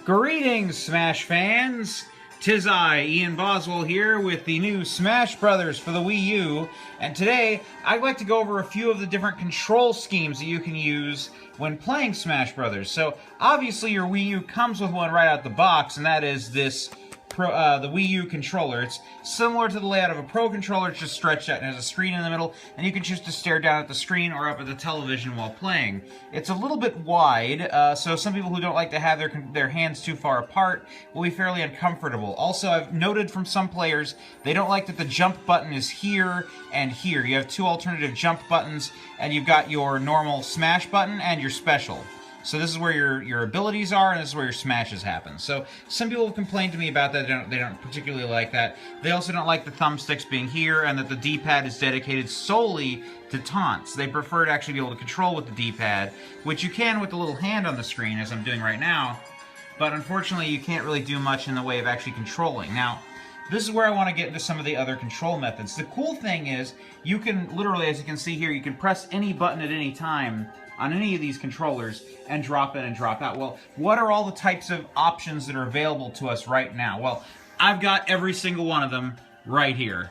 Greetings, Smash fans! 'Tis I, Ian Boswell, here with the new Smash Brothers for the Wii U, and today I'd like to go over a few of the different control schemes that you can use when playing Smash Brothers. So, obviously your Wii U comes with one right out the box, and that is this the Wii U controller. It's similar to the layout of a Pro controller, it's just stretched out and has a screen in the middle, and you can choose to stare down at the screen or up at the television while playing. It's a little bit wide, so some people who don't like to have their hands too far apart will be fairly uncomfortable. Also, I've noted from some players, they don't like that the jump button is here and here. You have two alternative jump buttons, and you've got your normal smash button and your special. So this is where your abilities are, and this is where your smashes happen. So some people have complained to me about that. They don't particularly like that. They also don't like the thumbsticks being here, and that the D-pad is dedicated solely to taunts. They prefer to actually be able to control with the D-pad, which you can with the little hand on the screen, as I'm doing right now. But unfortunately, you can't really do much in the way of actually controlling. Now, this is where I want to get into some of the other control methods. The cool thing is, you can literally, as you can see here, you can press any button at any time on any of these controllers and drop in and drop out. Well, what are all the types of options that are available to us right now? Well, I've got every single one of them right here.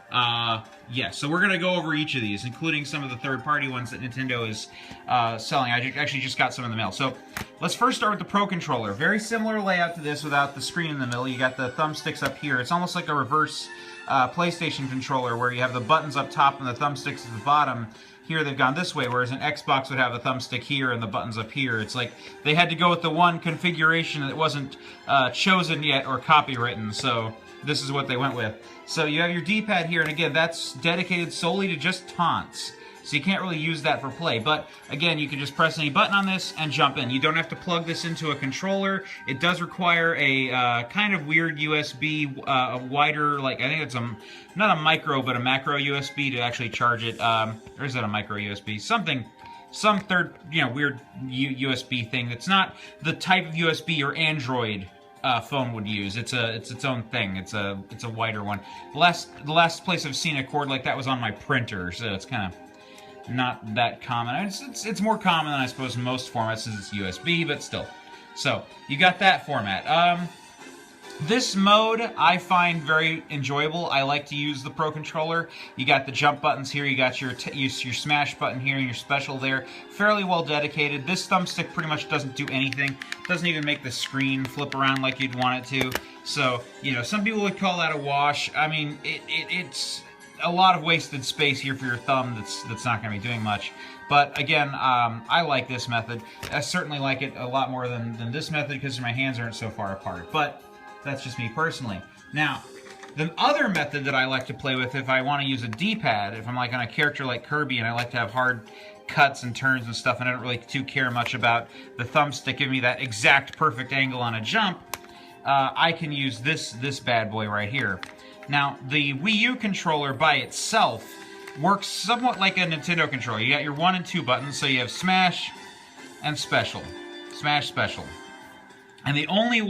So we're going to go over each of these, including some of the third-party ones that Nintendo is selling. I actually just got some in the mail. So let's first start with the Pro Controller. Very similar layout to this without the screen in the middle. You got the thumbsticks up here. It's almost like a reverse PlayStation controller where you have the buttons up top and the thumbsticks at the bottom. Here they've gone this way, whereas an Xbox would have the thumbstick here and the buttons up here. It's like they had to go with the one configuration that wasn't chosen yet or copywritten, so this is what they went with. So you have your D-pad here, and again, that's dedicated solely to just taunts. So you can't really use that for play. But again, you can just press any button on this and jump in. You don't have to plug this into a controller. It does require a kind of weird USB, a wider, like I think it's not a micro, but a macro USB to actually charge it. Or is that a micro USB? Some third, weird USB thing that's not the type of USB your Android phone would use. It's its own thing. It's a wider one. The last place I've seen a cord like that was on my printer, so it's kind of not that common. It's more common than I suppose in most formats since it's USB, but still. So you got that format. This mode I find very enjoyable. I like to use the Pro Controller. You got the jump buttons here, you got your smash button here, and your special there. Fairly well dedicated. This thumbstick pretty much doesn't do anything. Doesn't even make the screen flip around like you'd want it to. So, some people would call that a wash. I mean, it's a lot of wasted space here for your thumb that's not going to be doing much. But again, I like this method. I certainly like it a lot more than this method because my hands aren't so far apart. But that's just me personally. Now, the other method that I like to play with if I want to use a D-pad, if I'm like on a character like Kirby and I like to have hard cuts and turns and stuff and I don't really too care much about the thumbstick giving me that exact perfect angle on a jump, I can use this bad boy right here. Now, the Wii U controller by itself works somewhat like a Nintendo controller. You got your 1 and 2 buttons, so you have Smash and Special. Smash, Special. And the only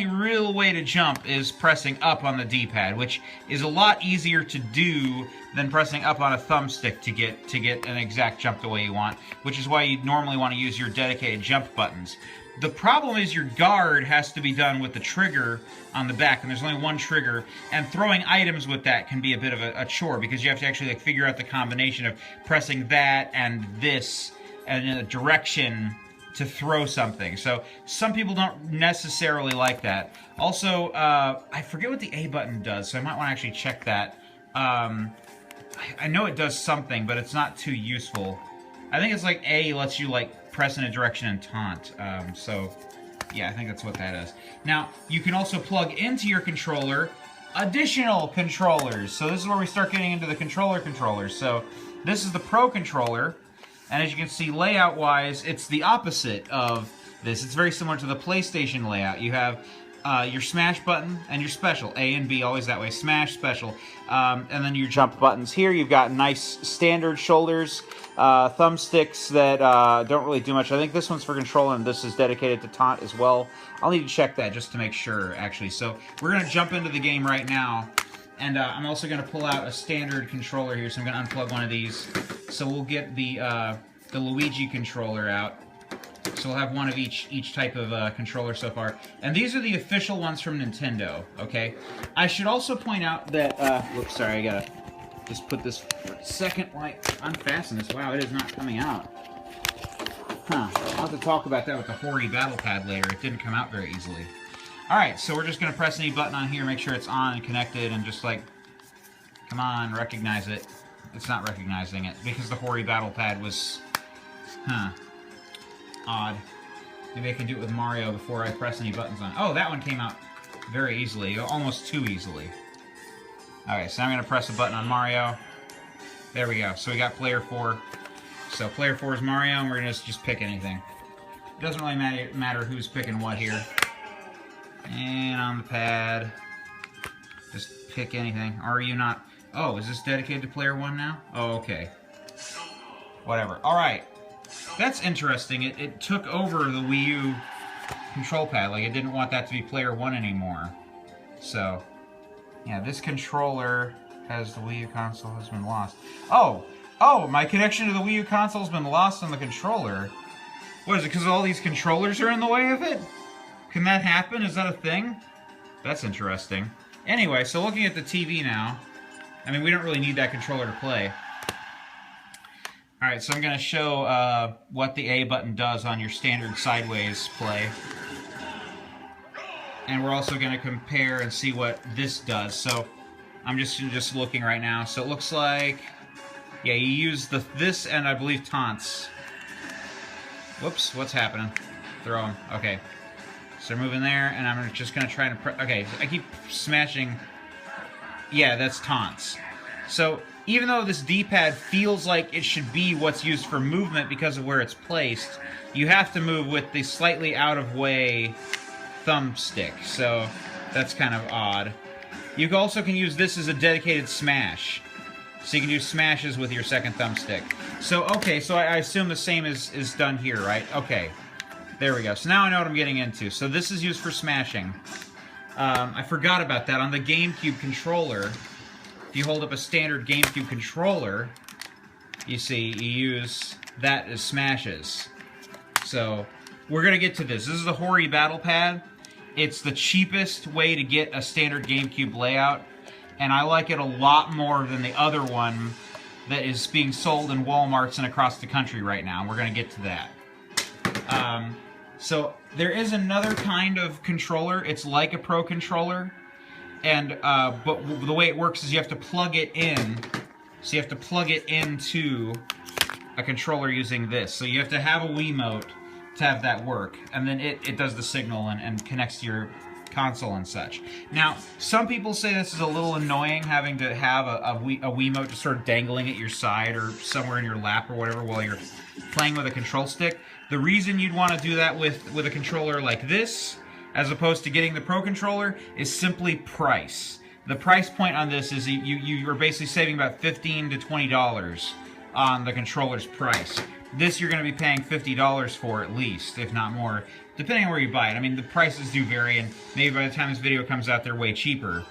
real way to jump is pressing up on the D-pad, which is a lot easier to do than pressing up on a thumbstick to get an exact jump the way you want, which is why you normally want to use your dedicated jump buttons. The problem is your guard has to be done with the trigger on the back, and there's only one trigger, and throwing items with that can be a bit of a chore, because you have to actually figure out the combination of pressing that and this and in a direction to throw something. So some people don't necessarily like that. Also, I forget what the A button does, so I might want to actually check that. I know it does something, but it's not too useful. I think it's like A lets you press in a direction and taunt. Yeah, I think that's what that is. Now, you can also plug into your controller additional controllers. So this is where we start getting into the controllers. So this is the Pro Controller. And as you can see, layout-wise, it's the opposite of this. It's very similar to the PlayStation layout. You have your smash button and your special. A and B, always that way. Smash, special. And then your jump buttons. Here you've got nice standard shoulders, thumbsticks that don't really do much. I think this one's for control, and this is dedicated to taunt as well. I'll need to check that just to make sure, actually. So we're going to jump into the game right now. And I'm also going to pull out a standard controller here, so I'm going to unplug one of these. So we'll get the Luigi controller out. So we'll have one of each type of controller so far. And these are the official ones from Nintendo, okay? I should also point out that, whoops, sorry, I gotta just put this for a second, like, unfasten this. Wow, it is not coming out. Huh, I'll have to talk about that with the Hori Battle Pad later. It didn't come out very easily. Alright, so we're just gonna press any button on here, make sure it's on and connected, and just like, come on, recognize it. It's not recognizing it, because the Hori Battle Pad was, odd. Maybe I can do it with Mario before I press any buttons on. Oh, that one came out very easily, almost too easily. Alright, so now I'm going to press a button on Mario. There we go. So we got player 4. So player 4 is Mario, and we're going to just pick anything. It doesn't really matter who's picking what here. And on the pad, just pick anything. Are you not... Oh, is this dedicated to player 1 now? Oh, okay. Whatever. Alright. That's interesting. It took over the Wii U control pad. Like, it didn't want that to be player 1 anymore. So, yeah, this controller has the Wii U console has been lost. Oh! Oh, my connection to the Wii U console has been lost on the controller. What is it, because all these controllers are in the way of it? Can that happen? Is that a thing? That's interesting. Anyway, so looking at the TV now, I mean, we don't really need that controller to play. Alright, so I'm going to show what the A button does on your standard sideways play. And we're also going to compare and see what this does. So I'm just looking right now. So it looks like, yeah, you use this and I believe taunts. Whoops, what's happening? Throw them. Okay. So moving there, and I'm just going to try to... Okay, I keep smashing... Yeah, that's taunts. So, even though this D-pad feels like it should be what's used for movement because of where it's placed, you have to move with the slightly out-of-way thumbstick. So, that's kind of odd. You also can use this as a dedicated smash. So you can do smashes with your second thumbstick. So, okay, so I assume the same is done here, right? Okay. There we go. So now I know what I'm getting into. So this is used for smashing. I forgot about that. On the GameCube controller, if you hold up a standard GameCube controller, you see, you use that as smashes. So, we're going to get to this. This is the Hori Battle Pad. It's the cheapest way to get a standard GameCube layout, and I like it a lot more than the other one that is being sold in Walmarts and across the country right now. We're going to get to that. So there is another kind of controller. It's like a Pro controller, and but the way it works is you have to plug it in. So you have to plug it into a controller using this. So you have to have a Wiimote to have that work, and then it does the signal and connects to your console and such. Now, some people say this is a little annoying, having to have a Wiimote just sort of dangling at your side or somewhere in your lap or whatever while you're playing with a control stick. The reason you'd want to do that with a controller like this, as opposed to getting the Pro controller, is simply price. The price point on this is you're basically saving about $15 to $20 on the controller's price. This you're going to be paying $50 for at least, if not more, depending on where you buy it. I mean, the prices do vary, and maybe by the time this video comes out, they're way cheaper.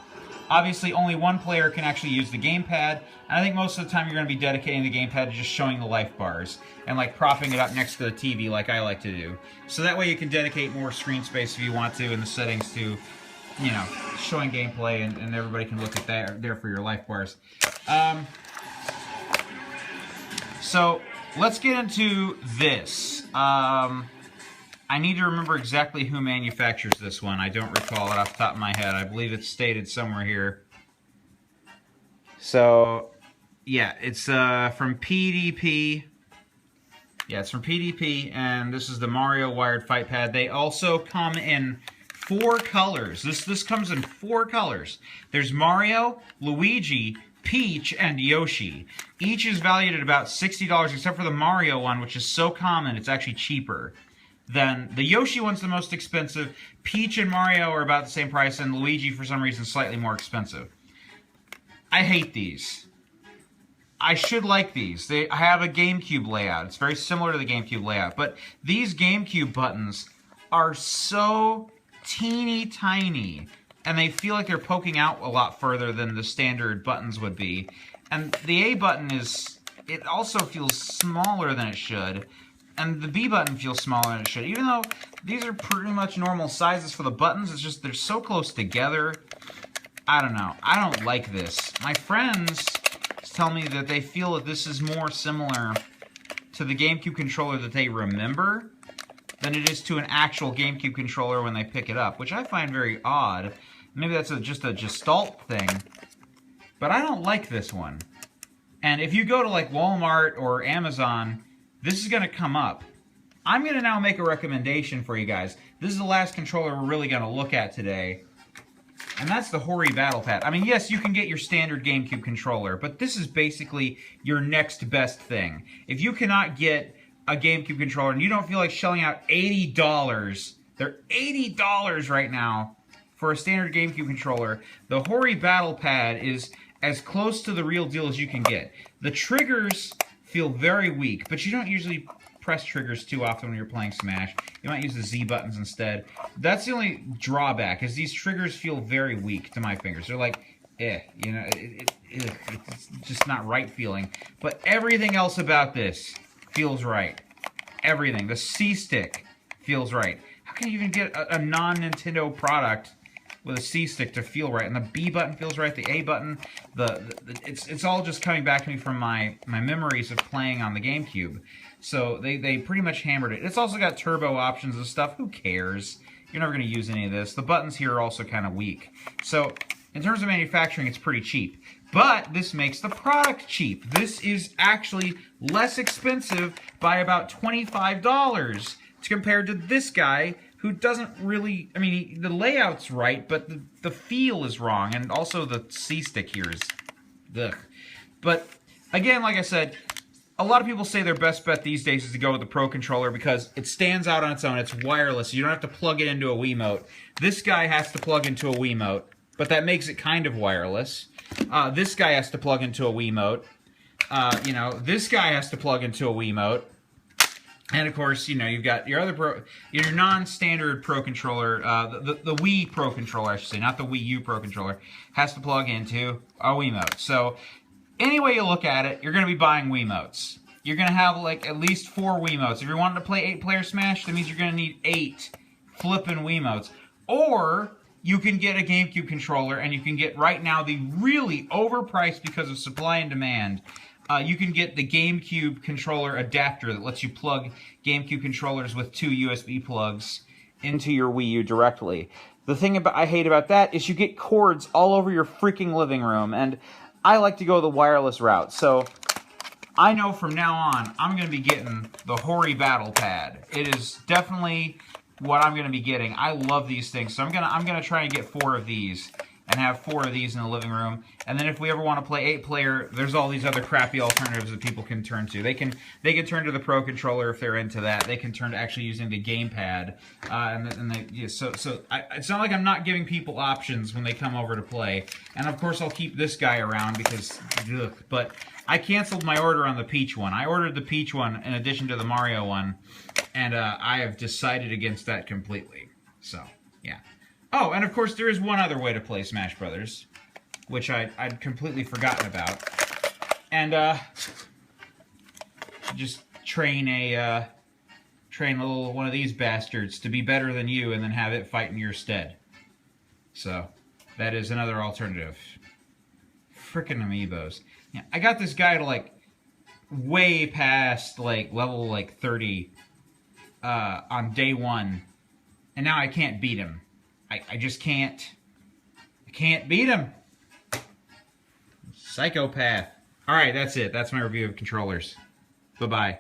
Obviously, only one player can actually use the gamepad, and I think most of the time you're going to be dedicating the gamepad to just showing the life bars, and like propping it up next to the TV like I like to do. So that way you can dedicate more screen space if you want to in the settings to, you know, showing gameplay, and everybody can look at that there for your life bars. So, let's get into this. I need to remember exactly who manufactures this one. I don't recall it off the top of my head. I believe it's stated somewhere here. So, yeah, it's from PDP. Yeah, it's from PDP, and this is the Mario Wired Fight Pad. They also come in 4 colors. This comes in 4 colors. There's Mario, Luigi, Peach, and Yoshi. Each is valued at about $60, except for the Mario one, which is so common, it's actually cheaper. Then the Yoshi one's the most expensive. Peach and Mario are about the same price, and Luigi, for some reason, slightly more expensive. I hate these. I should like these. They have a GameCube layout. It's very similar to the GameCube layout, but these GameCube buttons are so teeny tiny, and they feel like they're poking out a lot further than the standard buttons would be. And the A button it also feels smaller than it should. And the B button feels smaller than it should, even though these are pretty much normal sizes for the buttons. It's just they're so close together. I don't know. I don't like this. My friends tell me that they feel that this is more similar to the GameCube controller that they remember than it is to an actual GameCube controller when they pick it up, which I find very odd. Maybe that's just a Gestalt thing, but I don't like this one. And if you go to like Walmart or Amazon, this is going to come up. I'm going to now make a recommendation for you guys. This is the last controller we're really going to look at today. And that's the Hori Battle Pad. I mean, yes, you can get your standard GameCube controller, but this is basically your next best thing. If you cannot get a GameCube controller and you don't feel like shelling out $80, they're $80 right now for a standard GameCube controller, the Hori Battle Pad is as close to the real deal as you can get. The triggers feel very weak, but you don't usually press triggers too often when you're playing Smash. You might use the Z buttons instead. That's the only drawback, is these triggers feel very weak to my fingers. They're like, you know, it's just not right feeling. But everything else about this feels right. Everything. The C-Stick feels right. How can you even get a non-Nintendo product with a C-Stick to feel right? And the B button feels right, the A button, it's all just coming back to me from my memories of playing on the GameCube. So they pretty much hammered it. It's also got turbo options and stuff. Who cares? You're never going to use any of this. The buttons here are also kind of weak. So in terms of manufacturing, it's pretty cheap. But this makes the product cheap. This is actually less expensive by about $25 compared to this guy, who doesn't really, I mean, the layout's right, but the feel is wrong, and also the C-Stick here is, ugh. But, again, like I said, a lot of people say their best bet these days is to go with the Pro Controller because it stands out on its own. It's wireless, so you don't have to plug it into a Wiimote. This guy has to plug into a Wiimote, but that makes it kind of wireless. This guy has to plug into a Wiimote. You know, this guy has to plug into a Wiimote. And of course, you know, you've got your other your non-standard Pro Controller, the Wii Pro Controller, I should say, not the Wii U Pro Controller, has to plug into a Wiimote. So, any way you look at it, you're going to be buying Wiimotes. You're going to have, like, at least 4 Wiimotes. If you're wanting to play 8-player Smash, that means you're going to need 8 flippin' Wiimotes. Or, you can get a GameCube controller, and you can get, right now, the really overpriced because of supply and demand, you can get the GameCube controller adapter that lets you plug GameCube controllers with 2 USB plugs into your Wii U directly. The thing I hate about that is you get cords all over your freaking living room, and I like to go the wireless route. So I know from now on I'm going to be getting the Hori Battle Pad. It is definitely what I'm going to be getting. I love these things, so I'm gonna try and get 4 of these. And have 4 of these in the living room. And then if we ever want to play 8-player, there's all these other crappy alternatives that people can turn to. They can turn to the Pro Controller if they're into that. They can turn to actually using the gamepad. It's not like I'm not giving people options when they come over to play. And of course I'll keep this guy around because, ugh. But I canceled my order on the Peach one. I ordered the Peach one in addition to the Mario one. And I have decided against that completely. So, yeah. Oh, and of course there is one other way to play Smash Brothers, which I'd completely forgotten about. And just train a little one of these bastards to be better than you and then have it fight in your stead. So, that is another alternative. Frickin' amiibos. Yeah, I got this guy to, like, way past, like, level, like, 30 on day 1, and now I can't beat him. I just can't. I can't beat him. Psychopath. Alright, that's it. That's my review of controllers. Bye-bye.